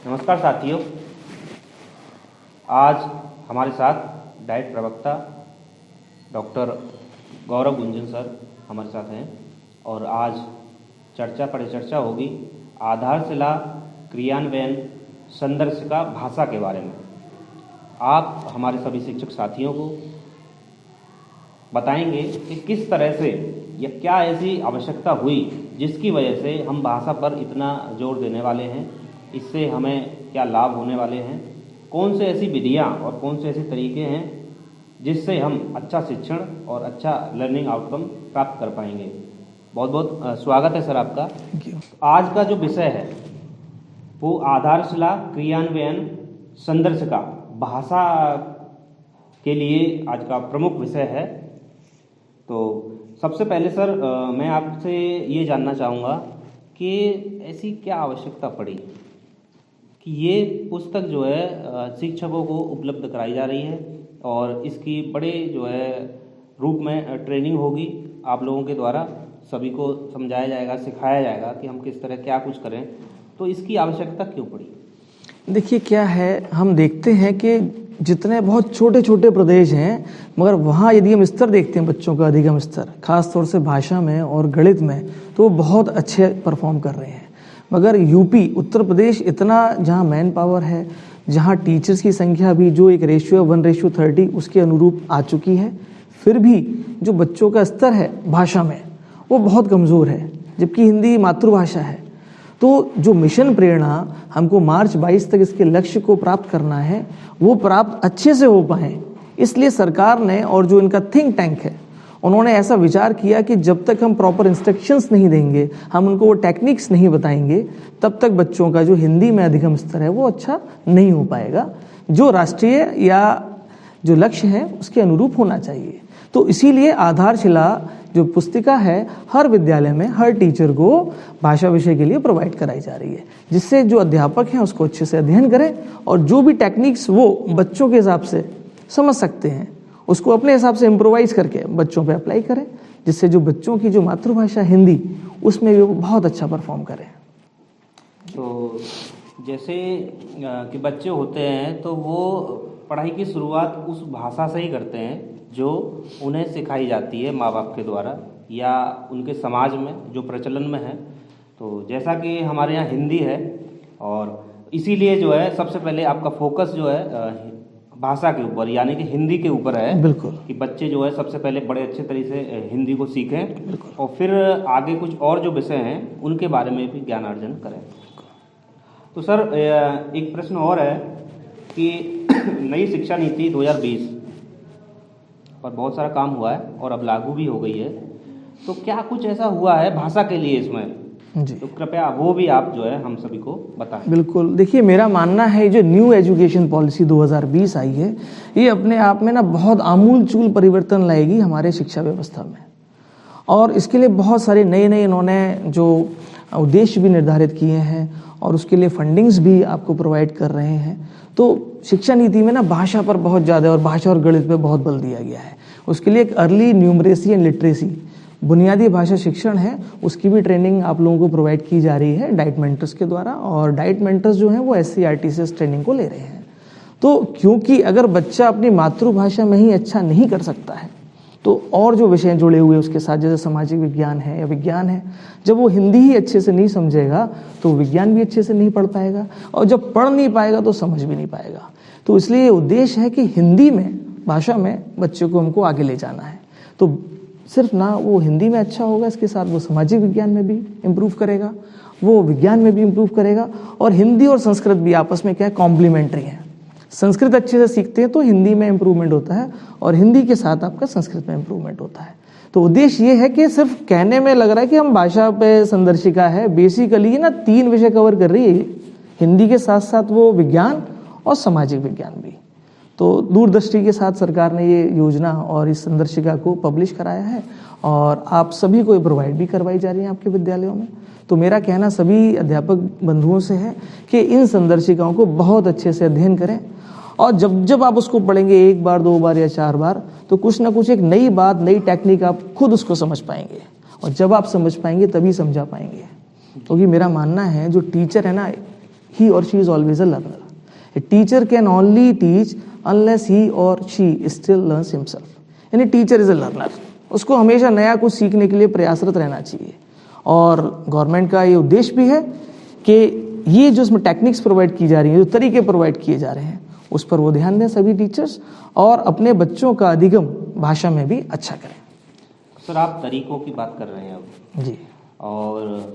नमस्कार साथियों, आज हमारे साथ डाइट प्रवक्ता डॉक्टर गौरव गुंजन सर हमारे साथ हैं और आज परिचर्चा होगी आधारशिला क्रियान्वयन संदर्शिका भाषा के बारे में। आप हमारे सभी शिक्षक साथियों को बताएंगे कि किस तरह से या क्या ऐसी आवश्यकता हुई जिसकी वजह से हम भाषा पर इतना जोर देने वाले हैं, इससे हमें क्या लाभ होने वाले हैं, कौन से ऐसी विधियाँ और कौन से ऐसे तरीके हैं जिससे हम अच्छा शिक्षण और अच्छा लर्निंग आउटकम प्राप्त कर पाएंगे। बहुत बहुत स्वागत है सर आपका। आज का जो विषय है वो आधारशिला क्रियान्वयन संदर्शिका भाषा के लिए आज का प्रमुख विषय है। तो सबसे पहले सर मैं आपसे ये जानना चाहूँगा कि ऐसी क्या आवश्यकता पड़ी कि ये पुस्तक जो है शिक्षकों को उपलब्ध कराई जा रही है और इसकी बड़े जो है रूप में ट्रेनिंग होगी आप लोगों के द्वारा, सभी को समझाया जाएगा, सिखाया जाएगा कि हम किस तरह क्या कुछ करें। तो इसकी आवश्यकता क्यों पड़ी? देखिए क्या है, हम देखते हैं कि जितने बहुत छोटे छोटे प्रदेश हैं मगर वहाँ यदि हम स्तर देखते हैं बच्चों का अधिगम स्तर, खास तौर से भाषा में और गणित में, तो वो बहुत अच्छे परफॉर्म कर रहे हैं। मगर यूपी उत्तर प्रदेश इतना जहाँ मैन पावर है, जहाँ टीचर्स की संख्या भी जो एक रेशियो 1:30 उसके अनुरूप आ चुकी है, फिर भी जो बच्चों का स्तर है भाषा में वो बहुत कमज़ोर है, जबकि हिंदी मातृभाषा है। तो जो मिशन प्रेरणा हमको मार्च 22 तक इसके लक्ष्य को प्राप्त करना है वो प्राप्त अच्छे से हो पाए, इसलिए सरकार ने और जो इनका थिंक टैंक है उन्होंने ऐसा विचार किया कि जब तक हम प्रॉपर इंस्ट्रक्शंस नहीं देंगे, हम उनको वो टेक्निक्स नहीं बताएंगे, तब तक बच्चों का जो हिंदी में अधिगम स्तर है वो अच्छा नहीं हो पाएगा, जो राष्ट्रीय या जो लक्ष्य है उसके अनुरूप होना चाहिए। तो इसीलिए आधारशिला जो पुस्तिका है हर विद्यालय में हर टीचर को भाषा विषय के लिए प्रोवाइड कराई जा रही है, जिससे जो अध्यापक हैं उसको अच्छे से अध्ययन करें और जो भी टेक्निक्स वो बच्चों के हिसाब से समझ सकते हैं उसको अपने हिसाब से इम्प्रोवाइज करके बच्चों पे अप्लाई करें, जिससे जो बच्चों की जो मातृभाषा हिंदी उसमें भी वो बहुत अच्छा परफॉर्म करें। तो जैसे कि बच्चे होते हैं तो वो पढ़ाई की शुरुआत उस भाषा से ही करते हैं जो उन्हें सिखाई जाती है माँ बाप के द्वारा या उनके समाज में जो प्रचलन में है। तो जैसा कि हमारे यहाँ हिंदी है और इसीलिए जो है सबसे पहले आपका फोकस जो है भाषा के ऊपर यानी कि हिंदी के ऊपर है। बिल्कुल, कि बच्चे जो है सबसे पहले बड़े अच्छे तरीके से हिंदी को सीखें और फिर आगे कुछ और जो विषय हैं उनके बारे में भी ज्ञान अर्जन करें। तो सर एक प्रश्न और है कि नई शिक्षा नीति 2020 पर बहुत सारा काम हुआ है और अब लागू भी हो गई है, तो क्या कुछ ऐसा हुआ है भाषा के लिए इसमें जी, तो कृपया वो भी आप जो है हम सभी को बताएं। बिल्कुल। देखिए मेरा मानना है जो न्यू एजुकेशन पॉलिसी 2020 आई है ये अपने आप में ना बहुत आमूल-चूल परिवर्तन लाएगी हमारे शिक्षा व्यवस्था में, और इसके लिए बहुत सारे नए इन्होंने जो उद्देश्य भी निर्धारित किए हैं और उसके लिए फंडिंग्स भी आपको प्रोवाइड कर रहे हैं। तो शिक्षा नीति में ना भाषा पर बहुत ज़्यादा और भाषा और गणित पे बहुत बल दिया गया है। उसके लिए एक अर्ली न्यूमरेसी एंड लिटरेसी बुनियादी भाषा शिक्षण है, उसकी भी ट्रेनिंग आप लोगों को प्रोवाइड की जा रही है डाइट मेंटर्स के द्वारा, और डाइट मेंटर्स जो हैं वो SCERT से ट्रेनिंग को ले रहे हैं। तो क्योंकि अगर बच्चा अपनी मातृभाषा में ही अच्छा नहीं कर सकता है तो और जो विषय जुड़े हुए उसके साथ जैसे सामाजिक विज्ञान है या विज्ञान है, जब वो हिंदी ही अच्छे से नहीं समझेगा तो विज्ञान भी अच्छे से नहीं पढ़ पाएगा, और जब पढ़ नहीं पाएगा तो समझ भी नहीं पाएगा। तो इसलिए उद्देश्य है कि हिंदी में भाषा में बच्चों को हमको आगे ले जाना है। तो सिर्फ ना वो हिंदी में अच्छा होगा, इसके साथ वो सामाजिक विज्ञान में भी इम्प्रूव करेगा, वो विज्ञान में भी इम्प्रूव करेगा, और हिंदी और संस्कृत भी आपस में क्या है, कॉम्प्लीमेंट्री है। संस्कृत अच्छे से सीखते हैं तो हिंदी में इम्प्रूवमेंट होता है और हिंदी के साथ आपका संस्कृत में इम्प्रूवमेंट होता है। तो उद्देश्य ये है कि सिर्फ कहने में लग रहा है कि हम भाषा पे संदर्शिका है, बेसिकली ना 3 विषय कवर कर रही है हिंदी के साथ साथ वो विज्ञान और सामाजिक विज्ञान भी। तो दूरदृष्टि के साथ सरकार ने ये योजना और इस संदर्शिका को पब्लिश कराया है और आप सभी को प्रोवाइड भी करवाई जा रही है आपके विद्यालयों में। तो मेरा कहना सभी अध्यापक बंधुओं से है कि इन संदर्शिकाओं को बहुत अच्छे से अध्ययन करें, और जब आप उसको पढ़ेंगे 1 बार 2 बार या 4 बार तो कुछ ना कुछ एक नई बात, नई टेक्निक आप खुद उसको समझ पाएंगे, और जब आप समझ पाएंगे तभी समझा पाएंगे। क्योंकि मेरा मानना है जो टीचर है ना ही और she is always a learner. A teacher can only teach unless he और शी स्टिल लर्न्स हिमसेल्फ। यानी टीचर इज अ लर्नर, उसको हमेशा नया कुछ सीखने के लिए प्रयासरत रहना चाहिए। और गवर्नमेंट का ये उद्देश्य भी है कि ये जो इसमें टेक्निक्स प्रोवाइड की जा रही हैं, जो तरीके प्रोवाइड किए जा रहे हैं, उस पर वो ध्यान दें सभी टीचर्स, और अपने बच्चों का अधिगम भाषा में भी अच्छा करें। सर, आप तरीकों की बात कर रहे हैं अब जी, और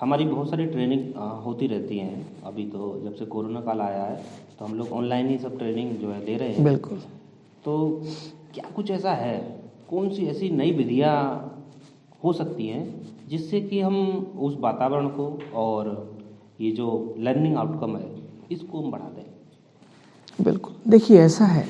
हमारी बहुत सारी ट्रेनिंग होती रहती हैं। अभी तो जब से कोरोना काल आया है तो हम लोग ऑनलाइन ही सब ट्रेनिंग जो है ले रहे हैं। बिल्कुल। तो क्या कुछ ऐसा है, कौन सी ऐसी नई विधियाँ हो सकती हैं जिससे कि हम उस वातावरण को और ये जो लर्निंग आउटकम है इसको हम बढ़ा दें? बिल्कुल, देखिए ऐसा है,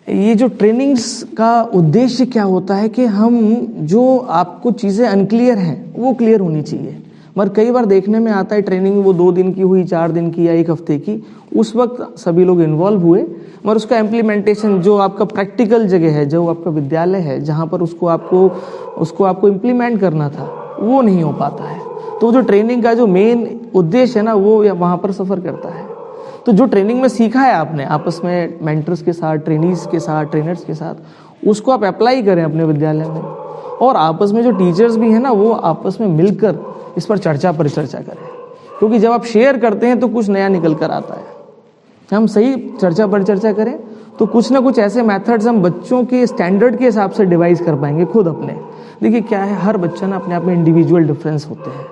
ये जो ट्रेनिंग्स का उद्देश्य क्या होता है कि हम जो आपको चीज़ें अनक्लियर हैं वो क्लियर होनी चाहिए। मगर कई बार देखने में आता है ट्रेनिंग वो 2 दिन की हुई, 4 दिन की या 1 हफ्ते की, उस वक्त सभी लोग इन्वॉल्व हुए, मगर उसका इम्प्लीमेंटेशन जो आपका प्रैक्टिकल जगह है, जो आपका विद्यालय है जहाँ पर उसको आपको इम्प्लीमेंट करना था, वो नहीं हो पाता है। तो जो ट्रेनिंग का जो मेन उद्देश्य है ना, वो वहाँ पर सफ़र करता है। तो जो ट्रेनिंग में सीखा है आपने आपस में मेंटर्स के साथ, ट्रेनीज के साथ, ट्रेनर्स के साथ, उसको आप अप्लाई करें अपने विद्यालय में, और आपस में जो टीचर्स भी हैं ना वो आपस में मिलकर इस पर परिचर्चा करें। क्योंकि जब आप शेयर करते हैं तो कुछ नया निकल कर आता है। हम सही परिचर्चा करें तो कुछ ना कुछ ऐसे मेथड्स हम बच्चों के स्टैंडर्ड के हिसाब से डिवाइस कर पाएंगे खुद अपने। देखिए क्या है, हर बच्चा ना अपने आप में इंडिविजुअल डिफरेंस होते हैं।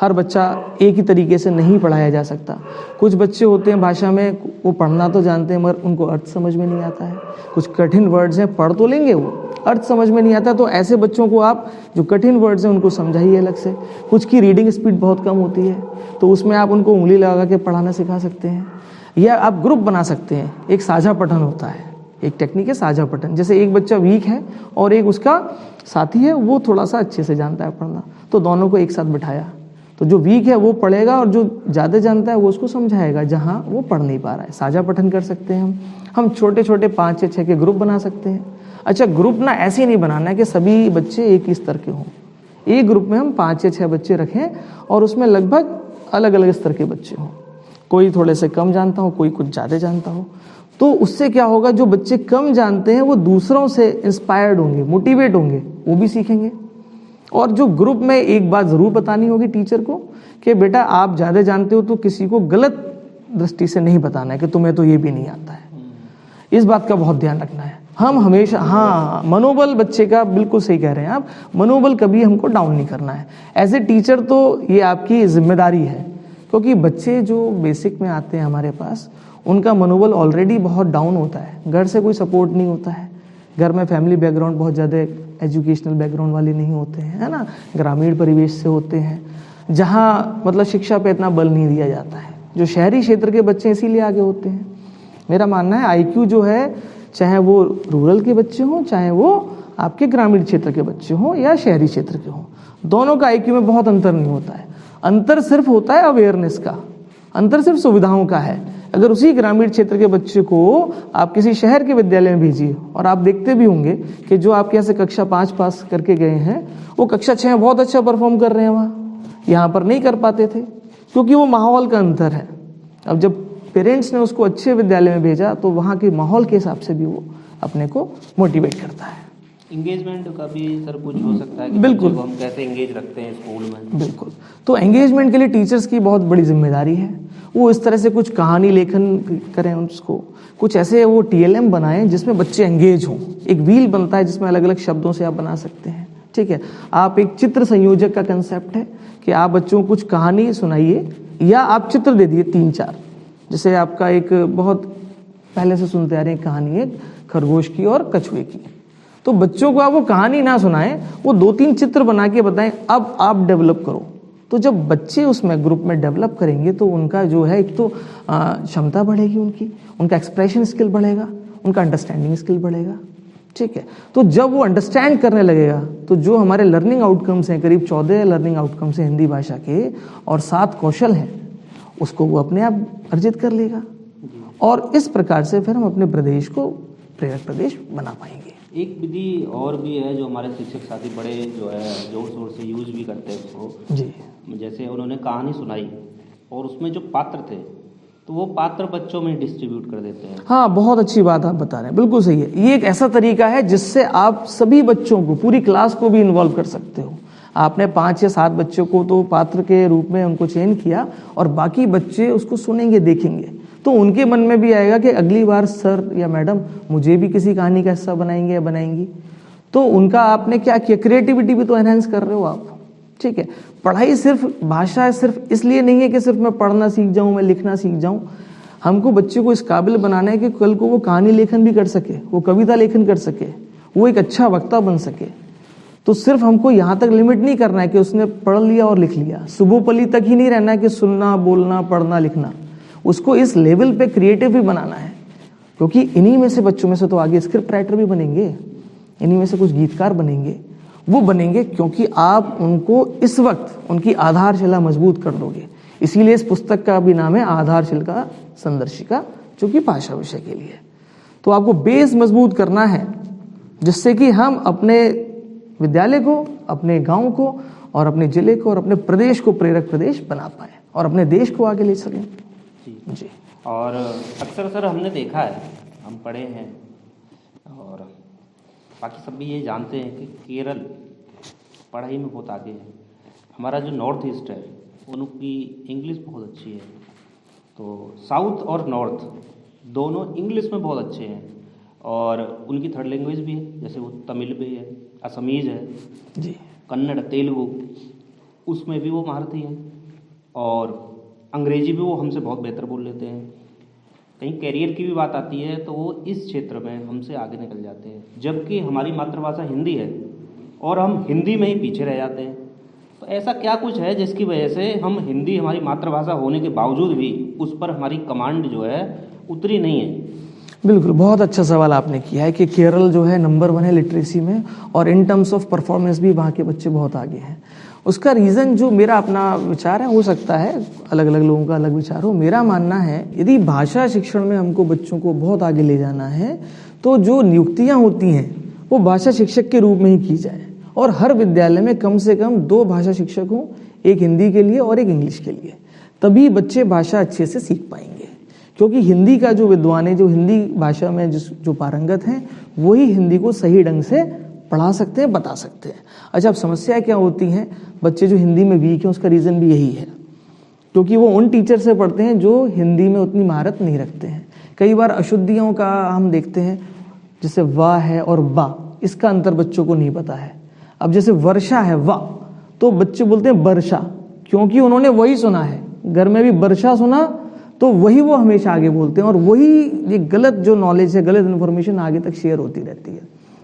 हर बच्चा एक ही तरीके से नहीं पढ़ाया जा सकता। कुछ बच्चे होते हैं भाषा में वो पढ़ना तो जानते हैं मगर उनको अर्थ समझ में नहीं आता है। कुछ कठिन वर्ड्स हैं, पढ़ तो लेंगे वो, अर्थ समझ में नहीं आता। तो ऐसे बच्चों को आप जो कठिन वर्ड्स हैं उनको समझाइए अलग से। कुछ की रीडिंग स्पीड बहुत कम होती है तो उसमें आप उनको उंगली लगा के पढ़ाना सिखा सकते हैं, या आप ग्रुप बना सकते हैं। एक साझा पठन होता है, एक टेक्निक है साझा पठन। जैसे एक बच्चा वीक है और एक उसका साथी है वो थोड़ा सा अच्छे से जानता है पढ़ना, तो दोनों को एक साथ बिठाया, तो जो वीक है वो पढ़ेगा और जो ज़्यादा जानता है वो उसको समझाएगा जहाँ वो पढ़ नहीं पा रहा है। साझा पठन कर सकते हैं हम छोटे छोटे 5 या 6 के ग्रुप बना सकते हैं। अच्छा, ग्रुप ना ऐसे नहीं बनाना है कि सभी बच्चे एक ही स्तर के हों। एक ग्रुप में हम 5 या 6 बच्चे रखें और उसमें लगभग अलग अलग स्तर के बच्चे हों। कोई थोड़े से कम जानता हो, कोई कुछ ज़्यादा जानता हो। तो उससे क्या होगा, जो बच्चे कम जानते हैं वो दूसरों से इंस्पायर्ड होंगे, मोटिवेट होंगे, वो भी सीखेंगे। और जो ग्रुप में एक बात ज़रूर बतानी होगी टीचर को कि बेटा आप ज़्यादा जानते हो तो किसी को गलत दृष्टि से नहीं बताना है कि तुम्हें तो ये भी नहीं आता है। इस बात का बहुत ध्यान रखना है। हम हमेशा, हाँ, मनोबल बच्चे का बिल्कुल सही कह रहे हैं आप, मनोबल कभी हमको डाउन नहीं करना है। एज ए टीचर तो ये आपकी जिम्मेदारी है, क्योंकि बच्चे जो बेसिक में आते हैं हमारे पास उनका मनोबल ऑलरेडी बहुत डाउन होता है। घर से कोई सपोर्ट नहीं होता है, घर में फैमिली बैकग्राउंड बहुत ज़्यादा एजुकेशनल बैकग्राउंड वाले नहीं होते हैं, है ना, ग्रामीण परिवेश से होते हैं जहाँ मतलब शिक्षा पे इतना बल नहीं दिया जाता है। जो शहरी क्षेत्र के बच्चे इसीलिए आगे होते हैं। मेरा मानना है आईक्यू जो है, चाहे वो रूरल के बच्चे हों, चाहे वो आपके ग्रामीण क्षेत्र के बच्चे हों या शहरी क्षेत्र के हों, दोनों का आईक्यू में बहुत अंतर नहीं होता है। अंतर सिर्फ होता है अवेयरनेस का, अंतर सिर्फ सुविधाओं का है। अगर उसी ग्रामीण क्षेत्र के बच्चे को आप किसी शहर के विद्यालय में भेजिए, और आप देखते भी होंगे कि जो आपके यहाँ से कक्षा 5 पास करके गए हैं वो कक्षा 6 में बहुत अच्छा परफॉर्म कर रहे हैं, वहाँ यहाँ पर नहीं कर पाते थे, क्योंकि वो माहौल का अंतर है। अब जब पेरेंट्स ने उसको अच्छे विद्यालय में भेजा तो वहाँ के माहौल के हिसाब से भी वो अपने को मोटिवेट करता है। इंगेजमेंट का भी सर कुछ हो सकता है कि बिल्कुल, हम कैसे इंगेज रखते हैं स्कूल में? बिल्कुल। तो एंगेजमेंट के लिए टीचर्स की बहुत बड़ी जिम्मेदारी है। वो इस तरह से कुछ कहानी लेखन करें, उसको कुछ ऐसे वो TLM बनाएं जिसमें बच्चे एंगेज हों। एक व्हील बनता है जिसमें अलग अलग शब्दों से आप बना सकते हैं, ठीक है। आप एक चित्र संयोजक का कंसेप्ट है कि आप बच्चों को कुछ कहानी सुनाइए या आप चित्र दे दिए 3-4। जैसे आपका एक बहुत पहले से सुनते आ रहे हैं कहानी है खरगोश की और कछुए की, तो बच्चों को आप वो कहानी ना सुनाएं, वो 2-3 चित्र बना के बताएं, अब आप डेवलप करो। तो जब बच्चे उसमें ग्रुप में डेवलप करेंगे तो उनका जो है एक तो क्षमता बढ़ेगी, उनका एक्सप्रेशन स्किल बढ़ेगा, उनका अंडरस्टैंडिंग स्किल बढ़ेगा, ठीक है। तो जब वो अंडरस्टैंड करने लगेगा तो जो हमारे लर्निंग आउटकम्स हैं, करीब 14 लर्निंग आउटकम्स हैं हिंदी भाषा के और 7 कौशल हैं, उसको वो अपने आप अर्जित कर लेगा। और इस प्रकार से फिर हम अपने प्रदेश को प्रेरक प्रदेश बना पाएंगे। एक विधि और भी है जो हमारे शिक्षक साथी बड़े जो है जोर शोर से यूज भी करते हैं उसको जी। जैसे उन्होंने कहानी सुनाई और उसमें जो पात्र थे तो वो पात्र बच्चों में डिस्ट्रीब्यूट कर देते हैं। हाँ, बहुत अच्छी बात आप बता रहे हैं, बिल्कुल सही है। ये एक ऐसा तरीका है जिससे आप सभी बच्चों को, पूरी क्लास को भी इन्वॉल्व कर सकते हो। आपने 5 या 7 बच्चों को तो पात्र के रूप में उनको चयन किया और बाकी बच्चे उसको सुनेंगे, देखेंगे, तो उनके मन में भी आएगा कि अगली बार सर या मैडम मुझे भी किसी कहानी का हिस्सा बनाएंगे या बनाएंगी। तो उनका आपने क्या किया, क्रिएटिविटी भी तो एनहांस कर रहे हो आप। ठीक है, पढ़ाई सिर्फ भाषा सिर्फ इसलिए नहीं है कि सिर्फ मैं पढ़ना सीख जाऊं, मैं लिखना सीख जाऊं। हमको बच्चे को इस काबिल बनाना है कि कल को वो कहानी लेखन भी कर सके, वो कविता लेखन कर सके, वो एक अच्छा वक्ता बन सके। तो सिर्फ हमको यहाँ तक लिमिट नहीं करना है कि उसने पढ़ लिया और लिख लिया, सुबोपली तक ही नहीं रहना है कि सुनना, बोलना, पढ़ना, लिखना। उसको इस लेवल पे क्रिएटिव भी बनाना है, क्योंकि इन्हीं में से बच्चों में से तो आगे स्क्रिप्ट राइटर भी बनेंगे, इन्हीं में से कुछ गीतकार बनेंगे। वो बनेंगे क्योंकि आप उनको इस वक्त उनकी आधारशिला मजबूत कर दोगे। इसीलिए इस पुस्तक का भी नाम है आधारशिला संदर्शिका, जो कि भाषा विषय के लिए। तो आपको बेस मजबूत करना है जिससे कि हम अपने विद्यालय को, अपने गांव को और अपने जिले को और अपने प्रदेश को प्रेरक प्रदेश बना पाए और अपने देश को आगे ले सकें। जी। और अक्सर सर हमने देखा है, हम पढ़े हैं और बाकी सब भी ये जानते हैं कि केरल पढ़ाई में बहुत आगे है। हमारा जो नॉर्थ ईस्ट है उनकी इंग्लिश बहुत अच्छी है। तो साउथ और नॉर्थ दोनों इंग्लिश में बहुत अच्छे हैं और उनकी थर्ड लैंग्वेज भी है, जैसे वो तमिल भी है, असमीज है जी, कन्नड़, तेलुगु, उसमें भी वो महारथी हैं और अंग्रेजी भी वो हमसे बहुत बेहतर बोल लेते हैं। कहीं कैरियर की भी बात आती है तो वो इस क्षेत्र में हमसे आगे निकल जाते हैं, जबकि हमारी मातृभाषा हिंदी है और हम हिंदी में ही पीछे रह जाते हैं। तो ऐसा क्या कुछ है जिसकी वजह से हम हिंदी हमारी मातृभाषा होने के बावजूद भी उस पर हमारी कमांड जो है उतरी नहीं है? बिल्कुल, बहुत अच्छा सवाल आपने किया है कि केरल जो है नंबर 1 है लिटरेसी में और इन टर्म्स ऑफ परफॉर्मेंस भी वहाँ के बच्चे बहुत आगे हैं। उसका रीज़न जो मेरा अपना विचार है, हो सकता है अलग अलग लोगों का अलग विचार हो। मेरा मानना है यदि भाषा शिक्षण में हमको बच्चों को बहुत आगे ले जाना है तो जो नियुक्तियाँ होती हैं वो भाषा शिक्षक के रूप में ही की जाए और हर विद्यालय में कम से कम 2 भाषा शिक्षक हों, एक हिंदी के लिए और एक इंग्लिश के लिए। तभी बच्चे भाषा अच्छे से सीख पाएंगे, क्योंकि हिंदी का जो विद्वान है, जो हिंदी भाषा में जो पारंगत हैं, वही हिंदी को सही ढंग से पढ़ा सकते हैं, बता सकते हैं। अच्छा, अब समस्या क्या होती हैं, बच्चे जो हिंदी में वीक हैं उसका रीज़न भी यही है, क्योंकि वो उन टीचर से पढ़ते हैं जो हिंदी में उतनी महारत नहीं रखते हैं। कई बार अशुद्धियों का हम देखते हैं, जैसे वाह है और बा, इसका अंतर बच्चों को नहीं पता है। अब जैसे वर्षा है वाह, तो बच्चे बोलते हैं वर्षा, क्योंकि उन्होंने वही सुना है, घर में भी वर्षा सुना तो वही वो हमेशा आगे बोलते हैं और वही ये गलत जो नॉलेज है, गलत इन्फॉर्मेशन आगे तक शेयर होती रहती है।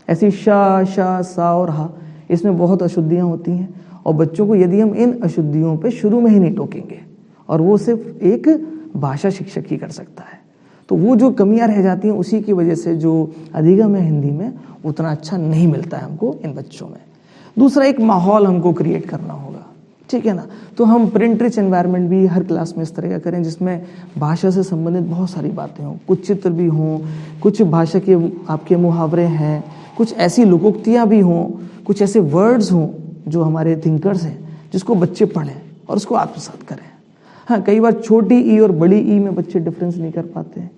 ऐसी शा, शा, सा और हा, इसमें बहुत अशुद्धियाँ होती हैं और बच्चों को यदि हम इन अशुद्धियों पे शुरू में ही नहीं टोकेंगे, और वो सिर्फ एक भाषा शिक्षक ही कर सकता है, तो वो जो कमियां रह जाती हैं उसी की वजह से जो अधिगम है हिंदी में उतना अच्छा नहीं मिलता है हमको इन बच्चों में। दूसरा, एक माहौल हमको क्रिएट करना होगा, ठीक है ना। तो हम प्रिंट रिच एनवायरनमेंट भी हर क्लास में इस तरह का करें जिसमें भाषा से संबंधित बहुत सारी बातें हों, कुछ चित्र भी हों, कुछ भाषा के आपके मुहावरे हैं, कुछ ऐसी लोकोक्तियाँ भी हों, कुछ ऐसे वर्ड्स हों जो हमारे थिंकर्स हैं जिसको बच्चे पढ़ें और उसको आत्मसात करें। हाँ, कई बार छोटी ई और बड़ी ई में बच्चे डिफरेंस नहीं कर पाते हैं।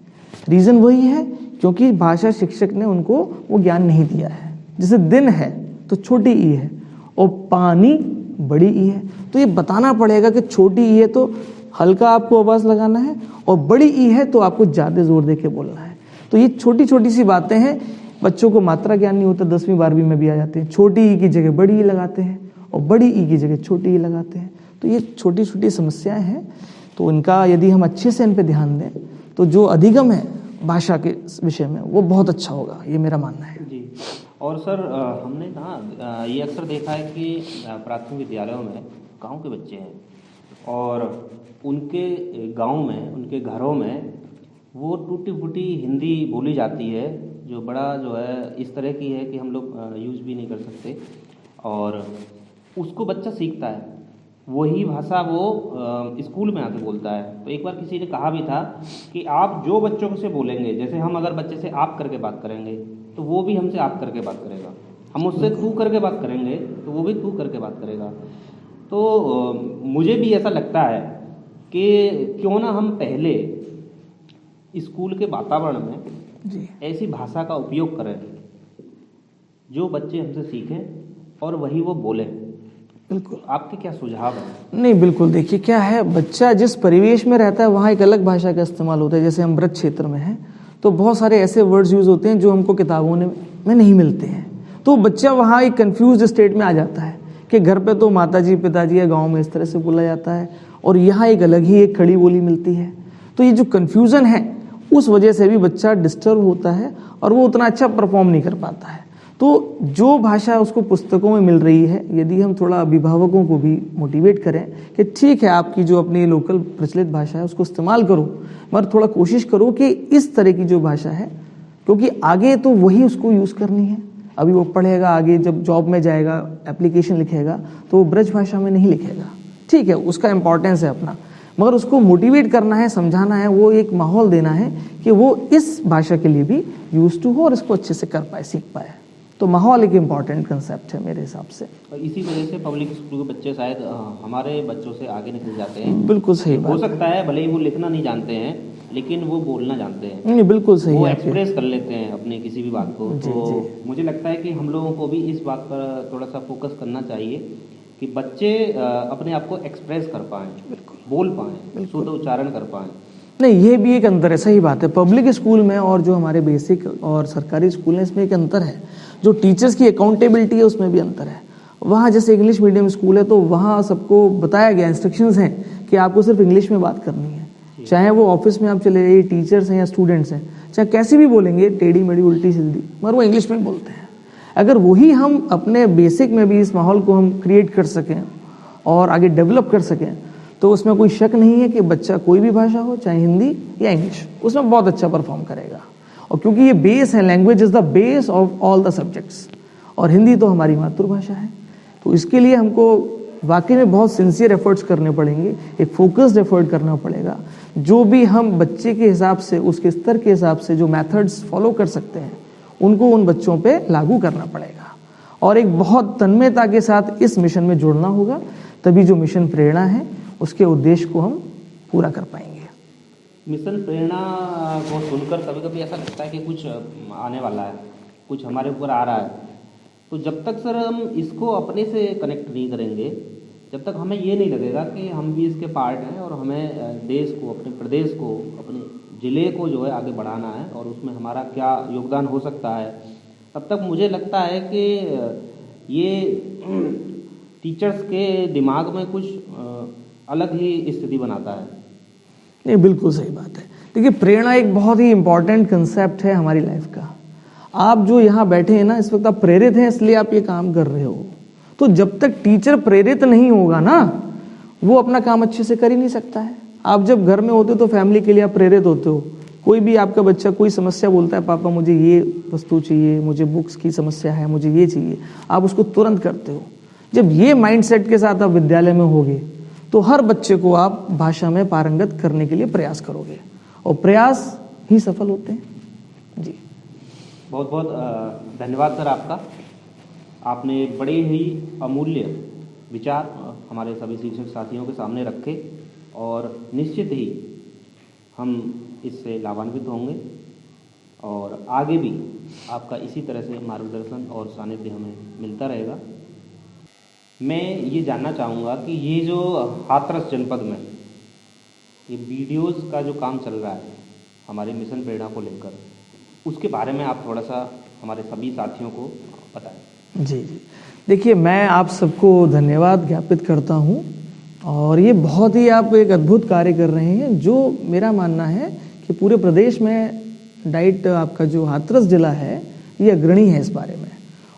रीज़न वही है क्योंकि भाषा शिक्षक ने उनको वो ज्ञान नहीं दिया है। जैसे दिन है तो छोटी ई है और पानी बड़ी ई है, तो ये बताना पड़ेगा कि छोटी ई है तो हल्का आपको आवाज़ लगाना है और बड़ी ई है तो आपको ज़्यादा जोर दे के बोलना है। तो ये छोटी छोटी सी बातें हैं, बच्चों को मात्रा ज्ञान नहीं होता, 10वीं 12वीं में भी आ जाते हैं। छोटी ई की जगह बड़ी ई लगाते हैं और बड़ी ई की जगह छोटी ई लगाते हैं। तो ये छोटी छोटी समस्याएं हैं, तो इनका यदि हम अच्छे से इन पे ध्यान दें तो जो अधिगम है भाषा के विषय में वो बहुत अच्छा होगा, ये मेरा मानना है जी। और सर हमने ना ये अक्सर देखा है कि प्राथमिक विद्यालयों में गांव के बच्चे हैं और उनके गांव में, उनके घरों में वो टूटी फूटी हिंदी बोली जाती है जो बड़ा जो है इस तरह की है कि हम लोग यूज़ भी नहीं कर सकते, और उसको बच्चा सीखता है, वही भाषा वो स्कूल में आके बोलता है। तो एक बार किसी ने कहा भी था कि आप जो बच्चों से बोलेंगे, जैसे हम अगर बच्चे से आप करके बात करेंगे तो वो भी हमसे आप करके बात करेगा, हम उससे तू करके बात करेंगे तो वो भी तू करके बात करेगा। तो मुझे भी ऐसा लगता है कि क्यों ना हम पहले स्कूल के वातावरण में जी ऐसी भाषा का उपयोग करें जो बच्चे हमसे सीखें और वही वो बोलें। बिल्कुल। आपके क्या सुझाव हैं? नहीं, बिल्कुल। देखिए क्या है, बच्चा जिस परिवेश में रहता है वहाँ एक अलग भाषा का इस्तेमाल होता है। जैसे हम ब्रज क्षेत्र में हैं तो बहुत सारे ऐसे वर्ड्स यूज होते हैं जो हमको किताबों में नहीं मिलते हैं, तो बच्चा वहाँ एक कंफ्यूज स्टेट में आ जाता है कि घर पे तो माताजी पिताजी या गाँव में इस तरह से बोला जाता है और यहाँ एक अलग ही एक खड़ी बोली मिलती है। तो ये जो कन्फ्यूज़न है उस वजह से भी बच्चा डिस्टर्ब होता है और वो उतना अच्छा परफॉर्म नहीं कर पाता है। तो जो भाषा उसको पुस्तकों में मिल रही है, यदि हम थोड़ा अभिभावकों को भी मोटिवेट करें कि ठीक है आपकी जो अपनी लोकल प्रचलित भाषा है उसको इस्तेमाल करो, मगर थोड़ा कोशिश करो कि इस तरह की जो भाषा है, क्योंकि आगे तो वही उसको यूज़ करनी है। अभी वो पढ़ेगा, आगे जब जॉब में जाएगा एप्लीकेशन लिखेगा तो वो ब्रज भाषा में नहीं लिखेगा। ठीक है, उसका इम्पोर्टेंस है अपना, मगर उसको मोटिवेट करना है, समझाना है, वो एक माहौल देना है कि वो इस भाषा के लिए भी यूज टू हो और इसको अच्छे से कर पाए, सीख पाए। तो माहौल एक इम्पॉर्टेंट कंसेप्ट है मेरे हिसाब से। और इसी वजह से पब्लिक स्कूल के बच्चे शायद हमारे बच्चों से आगे निकल जाते हैं। बिल्कुल सही बात। हो सकता है भले ही वो लिखना नहीं जानते हैं लेकिन वो बोलना जानते हैं। नहीं, बिल्कुल सही वो है। एक्सप्रेस कर लेते हैं अपनी किसी भी बात को। तो मुझे लगता है कि हम लोगों को भी इस बात पर थोड़ा सा फोकस करना चाहिए कि बच्चे अपने आप को एक्सप्रेस कर पाएं, बोल पाएं, शुद्ध उच्चारण कर पाएं। नहीं, ये भी एक अंतर है। सही बात है। पब्लिक स्कूल में और जो हमारे बेसिक और सरकारी स्कूल है इसमें एक अंतर है। जो टीचर्स की अकाउंटेबिलिटी है उसमें भी अंतर है। वहाँ जैसे इंग्लिश मीडियम स्कूल है तो वहाँ सबको बताया गया, इंस्ट्रक्शंस हैं कि आपको सिर्फ इंग्लिश में बात करनी है, चाहे वो ऑफिस में आप चले जाइए, टीचर्स हैं या स्टूडेंट्स हैं, चाहे कैसे भी बोलेंगे, टेढ़ी मेढ़ी उल्टी सीधी, मगर वो इंग्लिश में बोलते हैं। अगर वही हम अपने बेसिक में भी इस माहौल को हम क्रिएट कर सकें और आगे डेवलप कर सकें तो उसमें कोई शक नहीं है कि बच्चा कोई भी भाषा हो, चाहे हिंदी या इंग्लिश, उसमें बहुत अच्छा परफॉर्म करेगा। और क्योंकि ये बेस है, language is the base of all the subjects, और हिंदी तो हमारी मातृभाषा है, तो इसके लिए हमको वाकई में बहुत सिंसियर एफर्ट्स करने पड़ेंगे, एक फोकस्ड एफर्ट करना पड़ेगा। जो भी हम बच्चे के हिसाब से, उसके स्तर के हिसाब से जो मेथड्स फॉलो कर सकते हैं उनको उन बच्चों पे लागू करना पड़ेगा और एक बहुत तन्मयता के साथ इस मिशन में जुड़ना होगा, तभी जो मिशन प्रेरणा है उसके उद्देश्य को हम पूरा कर पाएंगे। मिशन प्रेरणा को सुनकर कभी कभी ऐसा लगता है कि कुछ आने वाला है, कुछ हमारे ऊपर आ रहा है। तो जब तक सर हम इसको अपने से कनेक्ट नहीं करेंगे, जब तक हमें ये नहीं लगेगा कि हम भी इसके पार्ट हैं और हमें देश को, अपने प्रदेश को, अपने ज़िले को जो है आगे बढ़ाना है और उसमें हमारा क्या योगदान हो सकता है, तब तक मुझे लगता है कि ये टीचर्स के दिमाग में कुछ अलग ही स्थिति बनाता है। नहीं, बिल्कुल सही बात है। देखिए, प्रेरणा एक बहुत ही इंपॉर्टेंट कंसेप्ट है हमारी लाइफ का। आप जो यहाँ बैठे हैं ना, इस वक्त आप प्रेरित हैं इसलिए आप ये काम कर रहे हो। तो जब तक टीचर प्रेरित नहीं होगा ना, वो अपना काम अच्छे से कर ही नहीं सकता है। आप जब घर में होते हो तो फैमिली के लिए आप प्रेरित होते हो। कोई भी आपका बच्चा कोई समस्या बोलता है, पापा मुझे ये वस्तु चाहिए, मुझे बुक्स की समस्या है, मुझे ये चाहिए, आप उसको तुरंत करते हो। जब ये माइंडसेट के साथ आप विद्यालय में होगे तो हर बच्चे को आप भाषा में पारंगत करने के लिए प्रयास करोगे और प्रयास ही सफल होते हैं। जी, बहुत बहुत धन्यवाद सर आपका। आपने बड़े ही अमूल्य विचार हमारे सभी शिक्षक साथियों के सामने रखे और निश्चित ही हम इससे लाभान्वित होंगे और आगे भी आपका इसी तरह से मार्गदर्शन और सानिध्य हमें मिलता रहेगा। मैं ये जानना चाहूँगा कि ये जो हाथरस जनपद में ये वीडियोस का जो काम चल रहा है हमारे मिशन प्रेरणा को लेकर, उसके बारे में आप थोड़ा सा हमारे सभी साथियों को बताएं। जी जी, देखिए, मैं आप सबको धन्यवाद ज्ञापित करता हूँ और ये बहुत ही आप एक अद्भुत कार्य कर रहे हैं, जो मेरा मानना है कि पूरे प्रदेश में डाइट आपका जो हाथरस जिला है ये अग्रणी है इस बारे में,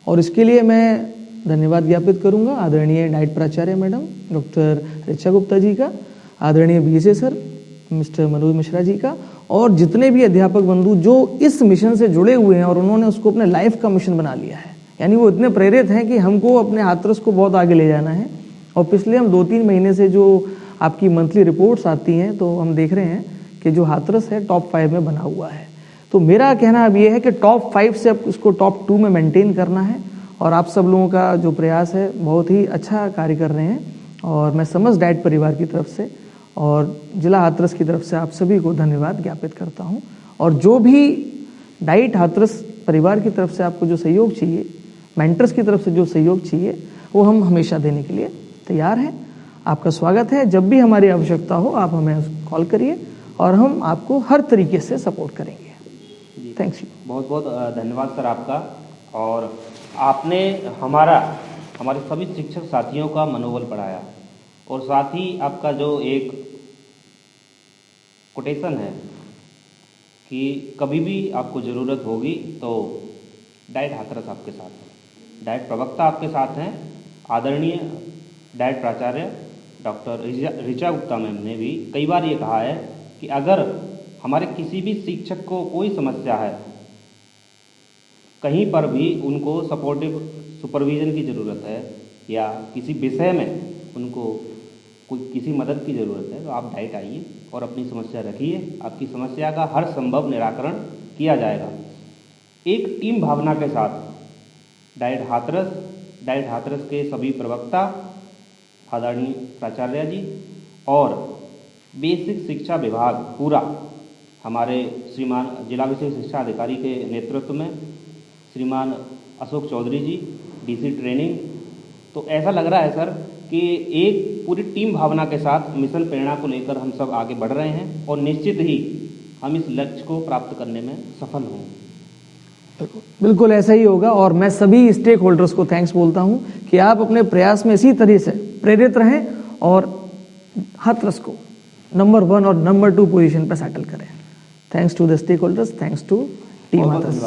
और इसके लिए मैं धन्यवाद ज्ञापित करूंगा आदरणीय डाइट प्राचार्य मैडम डॉक्टर ऋचा गुप्ता जी का, आदरणीय BSA sir mister Manoj Mishra ji का, और जितने भी अध्यापक बंधु जो इस मिशन से जुड़े हुए हैं और उन्होंने उसको अपने लाइफ का मिशन बना लिया है। यानी वो इतने प्रेरित हैं कि हमको अपने हाथरस को बहुत आगे ले जाना है। और पिछले हम 2-3 महीने से जो आपकी मंथली रिपोर्ट्स आती हैं तो हम देख रहे हैं कि जो हाथरस है टॉप 5 में बना हुआ है। तो मेरा कहना अब ये है कि टॉप 5 से अब उसको टॉप 2 में मेंटेन करना है, और आप सब लोगों का जो प्रयास है बहुत ही अच्छा कार्य कर रहे हैं और मैं समझ डाइट परिवार की तरफ से और जिला हाथरस की तरफ से आप सभी को धन्यवाद ज्ञापित करता हूं। और जो भी डाइट हाथरस परिवार की तरफ से आपको जो सहयोग चाहिए, मेंटर्स की तरफ से जो सहयोग चाहिए, वो हम हमेशा देने के लिए तैयार हैं। आपका स्वागत है। जब भी हमारी आवश्यकता हो आप हमें कॉल करिए और हम आपको हर तरीके से सपोर्ट करेंगे। Thanks you. बहुत बहुत धन्यवाद सर आपका। और आपने हमारे सभी शिक्षक साथियों का मनोबल बढ़ाया, और साथ ही आपका जो एक कोटेशन है कि कभी भी आपको ज़रूरत होगी तो डाइट हाथरस आपके साथ है, डाइट प्रवक्ता आपके साथ हैं। आदरणीय डाइट प्राचार्य डॉक्टर ऋचा गुप्ता मैम ने भी कई बार ये कहा है कि अगर हमारे किसी भी शिक्षक को कोई समस्या है, कहीं पर भी उनको सपोर्टिव सुपरविज़न की ज़रूरत है या किसी विषय में उनको कोई किसी मदद की ज़रूरत है, तो आप डाइट आइए और अपनी समस्या रखिए। आपकी समस्या का हर संभव निराकरण किया जाएगा। एक टीम भावना के साथ डाइट हाथरस के सभी प्रवक्ता, आदरणीय प्राचार्य जी और बेसिक शिक्षा विभाग पूरा, हमारे श्रीमान जिला विशेष शिक्षा अधिकारी के नेतृत्व में श्रीमान अशोक चौधरी जी, डीसी ट्रेनिंग, तो ऐसा लग रहा है सर कि एक पूरी टीम भावना के साथ मिशन प्रेरणा को लेकर हम सब आगे बढ़ रहे हैं और निश्चित ही हम इस लक्ष्य को प्राप्त करने में सफल होंगे। बिल्कुल ऐसा ही होगा। और मैं सभी स्टेक होल्डर्स को थैंक्स बोलता हूं कि आप अपने प्रयास में इसी तरह से प्रेरित रहें और हाथरस को नंबर 1 और नंबर 2 पोजीशन पर सेटल करें। Thanks to the stakeholders, thanks to team Hathras.